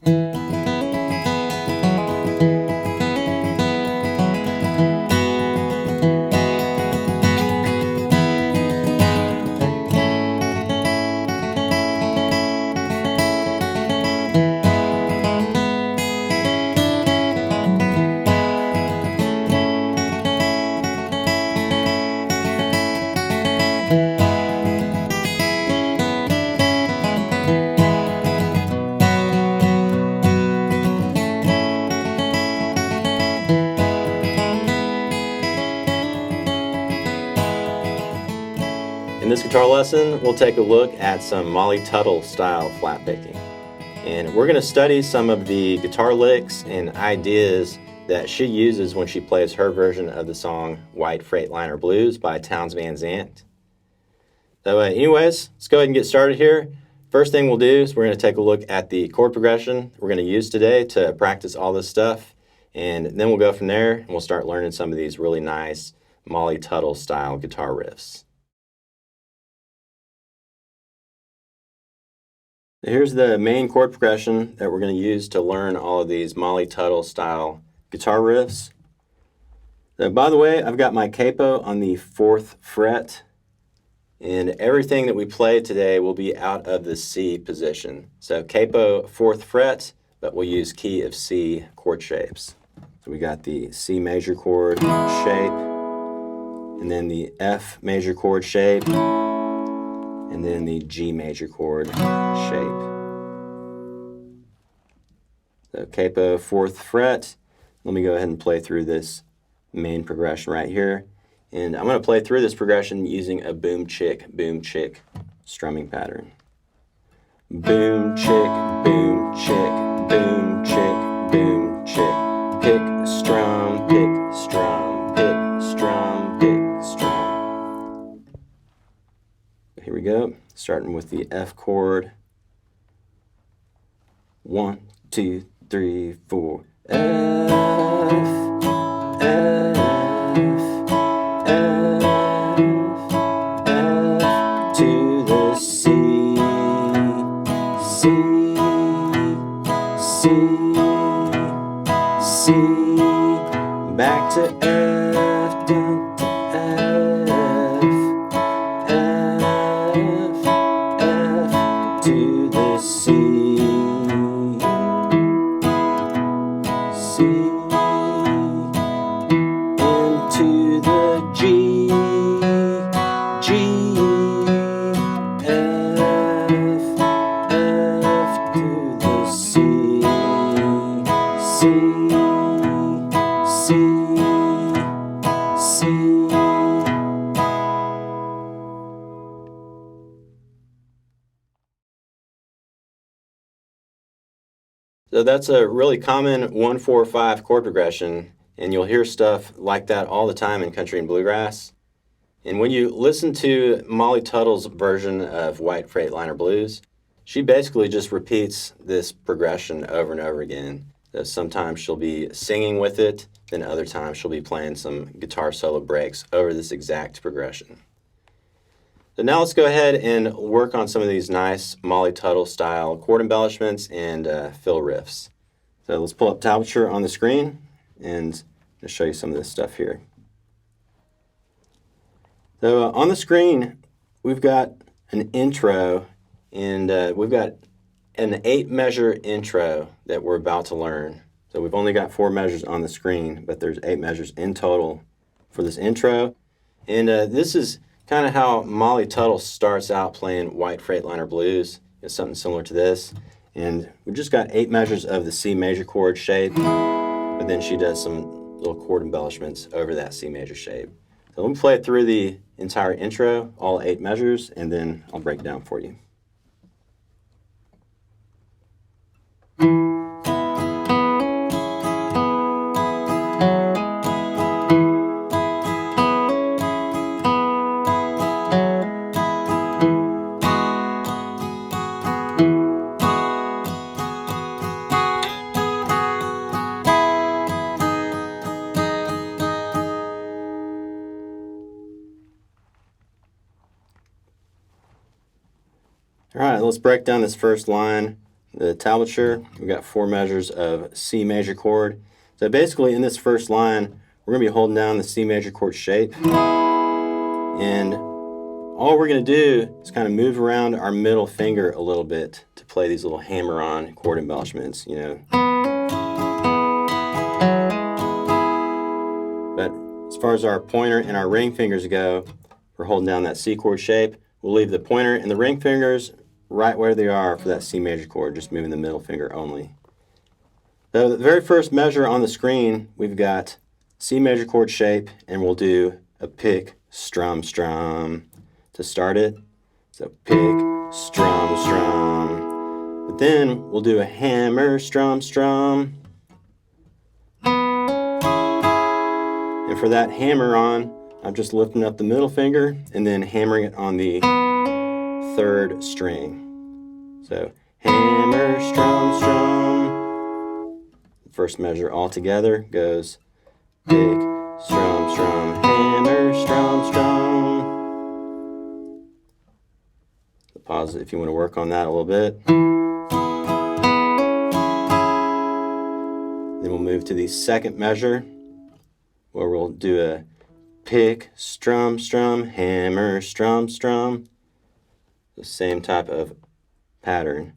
In this guitar lesson, we'll take a look at some Molly Tuttle style flat picking. And we're going to study some of the guitar licks and ideas that she uses when she plays her version of the song White Freightliner Blues by Townes Van Zandt. So anyways, let's go ahead and get started here. First thing we'll do is we're going to take a look at the chord progression we're going to use today to practice all this stuff. And then we'll go from there and we'll start learning some of these really nice Molly Tuttle style guitar riffs. Here's the main chord progression that we're going to use to learn all of these Molly Tuttle style guitar riffs. By the way, I've got my capo on the 4th fret, and everything that we play today will be out of the C position. So capo 4th fret, but we'll use key of C chord shapes. So we got the C major chord shape, and then the F major chord shape, and then the G major chord shape. So capo 4th fret. Let me go ahead and play through this main progression right here. And I'm going to play through this progression using a boom chick strumming pattern. Boom chick, boom chick, boom chick, boom chick. Pick, strum, pick, strum, pick, strum, pick, strum. Here we go, starting with the F chord. 1, 2, 3, 4. F, F, F, F to the C, C, C, C, back to F, down to F, F, F to the C, C, into the G, G, F, F to the C, C, C, C. So that's a really common 1-4-5 chord progression, and you'll hear stuff like that all the time in country and bluegrass. And when you listen to Molly Tuttle's version of White Freightliner Blues, she basically just repeats this progression over and over again. So sometimes she'll be singing with it, then other times she'll be playing some guitar solo breaks over this exact progression. So now let's go ahead and work on some of these nice Molly Tuttle style chord embellishments and fill riffs. So let's pull up tablature on the screen and I'll show you some of this stuff here. So on the screen we've got an intro, and we've got an 8-measure intro that we're about to learn. So we've only got 4 measures on the screen, but there's 8 measures in total for this intro. And this is kind of how Molly Tuttle starts out playing White Freightliner Blues. It's something similar to this. And we've just got 8 measures of the C major chord shape, but then she does some little chord embellishments over that C major shape. So let me play it through the entire intro, all 8 measures, and then I'll break it down for you. All right, let's break down this first line. the tablature, we've got 4 measures of C major chord. So basically in this first line, we're going to be holding down the C major chord shape. And all we're going to do is kind of move around our middle finger a little bit to play these little hammer-on chord embellishments, you know. But as far as our pointer and our ring fingers go, we're holding down that C chord shape. We'll leave the pointer and the ring fingers right where they are for that C major chord, just moving the middle finger only. So the very first measure on the screen, we've got C major chord shape, and we'll do a pick, strum, strum to start it. So pick, strum, strum. But then we'll do a hammer, strum, strum. And for that hammer on, I'm just lifting up the middle finger and then hammering it on the 3rd string. So hammer, strum, strum. The first measure all together goes pick, strum, strum, hammer, strum, strum. Pause it if you want to work on that a little bit. Then we'll move to the second measure, where we'll do a pick, strum, strum, hammer, strum, strum. The same type of pattern.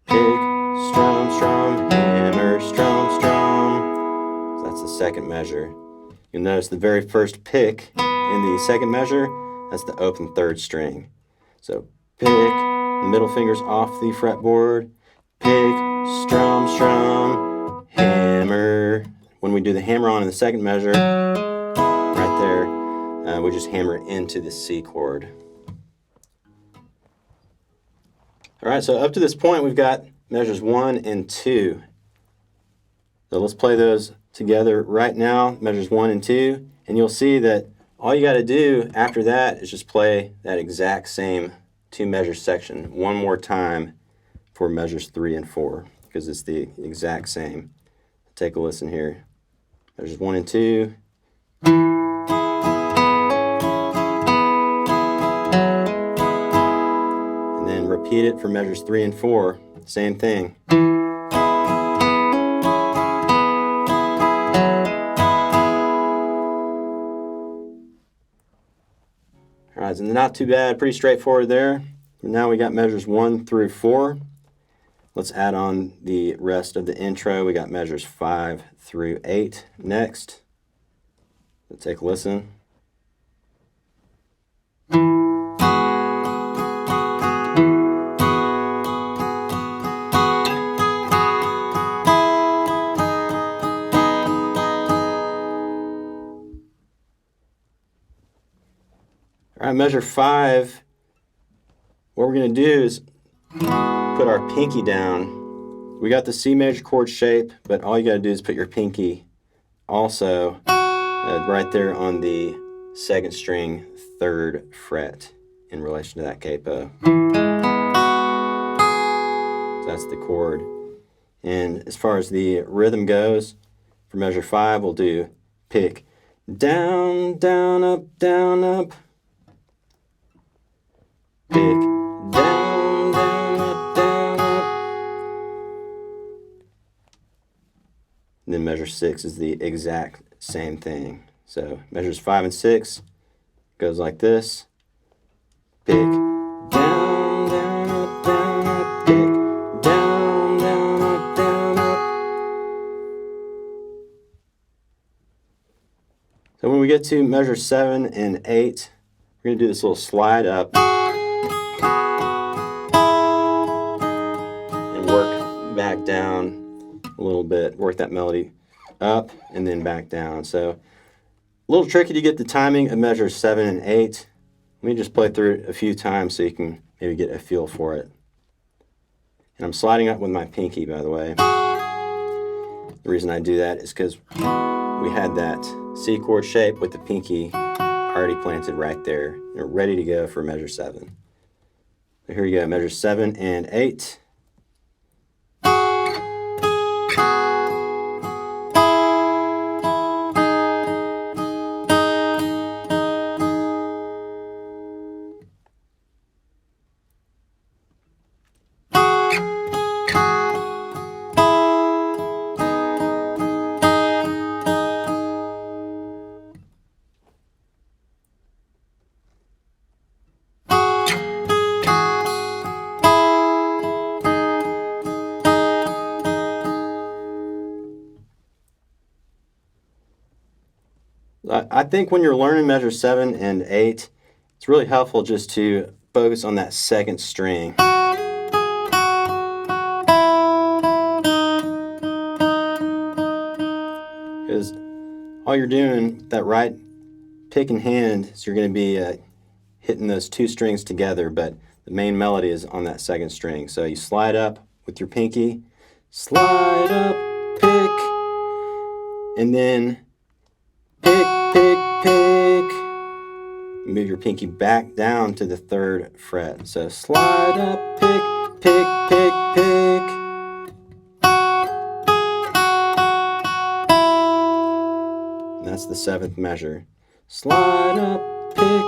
Pick, strum, strum, hammer, strum, strum. So that's the second measure. You'll notice the very first pick in the second measure, that's the open 3rd string. So pick, the middle finger's off the fretboard, pick, strum, strum, hammer. When we do the hammer on in the second measure, right there, we just hammer into the C chord. All right, so up to this point, we've got measures 1 and 2. So let's play those together right now, measures 1 and 2, and you'll see that all you got to do after that is just play that exact same 2 measure section one more time for measures 3 and 4, because it's the exact same. Take a listen here. Measures 1 and 2. And then repeat it for measures 3 and 4. Same thing. All right, so not too bad, pretty straightforward there. Now we got measures 1 through 4. Let's add on the rest of the intro. We got measures 5 through 8 next. Let's take a listen. All right, measure 5, what we're going to do is put our pinky down. We got the C major chord shape, but all you got to do is put your pinky also right there on the 2nd string, 3rd fret in relation to that capo. So that's the chord. And as far as the rhythm goes, for measure 5, we'll do pick, down, down, up, down, up. Pick, down, down, up, down, up. And then measure 6 is the exact same thing. So measures 5 and 6 goes like this. Pick, down, down, up, down, up. Pick, down, down, up, down, up. So when we get to measure 7 and 8, we're going to do this little slide up. Back down a little bit, work that melody up and then back down. So a little tricky to get the timing of measures 7 and 8. Let me just play through it a few times so you can maybe get a feel for it. And I'm sliding up with my pinky, by the way. The reason I do that is because we had that C chord shape with the pinky already planted right there. They're ready to go for measure 7. So here you go, measure 7 and 8. I think when you're learning measure 7 and 8, it's really helpful just to focus on that second string. Because all you're doing with that right pick in hand is you're going to be hitting those two strings together, but the main melody is on that second string. So you slide up with your pinky, slide up, pick, and then pick, pick, pick. Move your pinky back down to the 3rd fret. So slide up, pick, pick, pick, pick. And that's the 7th measure. Slide up, pick,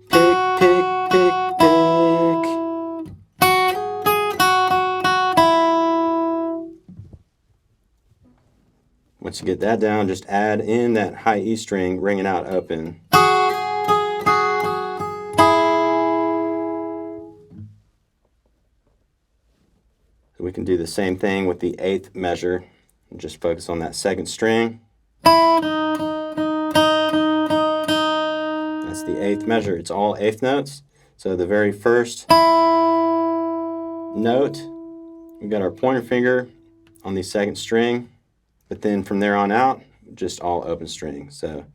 pick, pick, pick, pick. Once you get that down, just add in that high E string, ring it out open. So we can do the same thing with the 8th measure and just focus on that second string. That's the 8th measure. It's all 8th notes. So the very first note, we've got our pointer finger on the second string, but then from there on out, just all open strings. So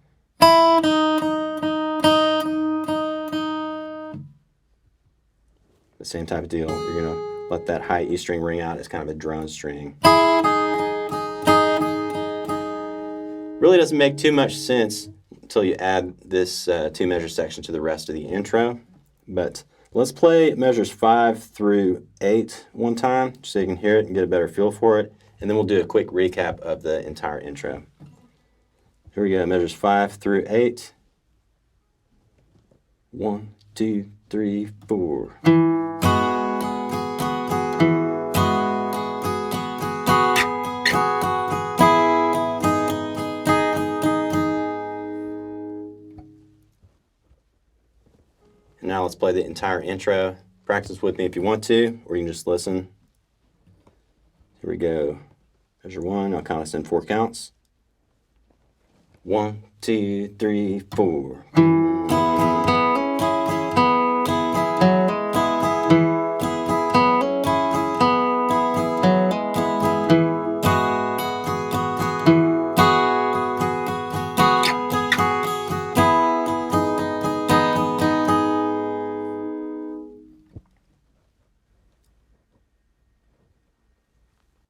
the same type of deal. You're going to let that high E string ring out as kind of a drone string. Really doesn't make too much sense until you add this 2 measure section to the rest of the intro. But let's play measures 5 through 8 one time so you can hear it and get a better feel for it. And then we'll do a quick recap of the entire intro. Here we go, measures 5 through 8. 1, 2, 3, 4. And now let's play the entire intro. Practice with me if you want to, or you can just listen. Here we go. Measure 1, I'll count us in 4 counts. 1, 2, 3, 4.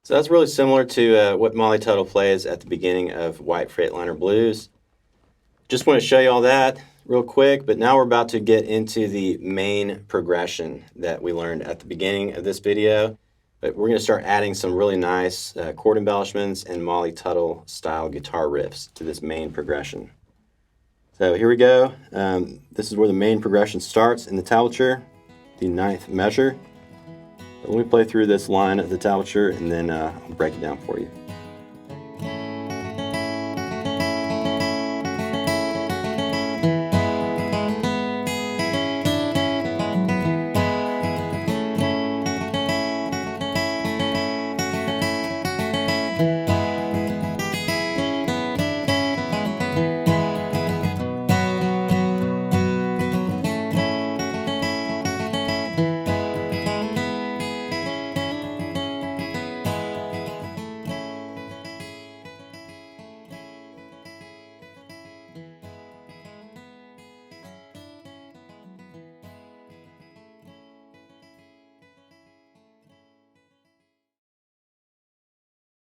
So that's really similar to what Molly Tuttle plays at the beginning of White Freightliner Blues. Just want to show you all that real quick, but now we're about to get into the main progression that we learned at the beginning of this video. But we're going to start adding some really nice chord embellishments and Molly Tuttle style guitar riffs to this main progression. So here we go. This is where the main progression starts in the tablature, the 9th measure. Let me play through this line of the tablature and then I'll break it down for you.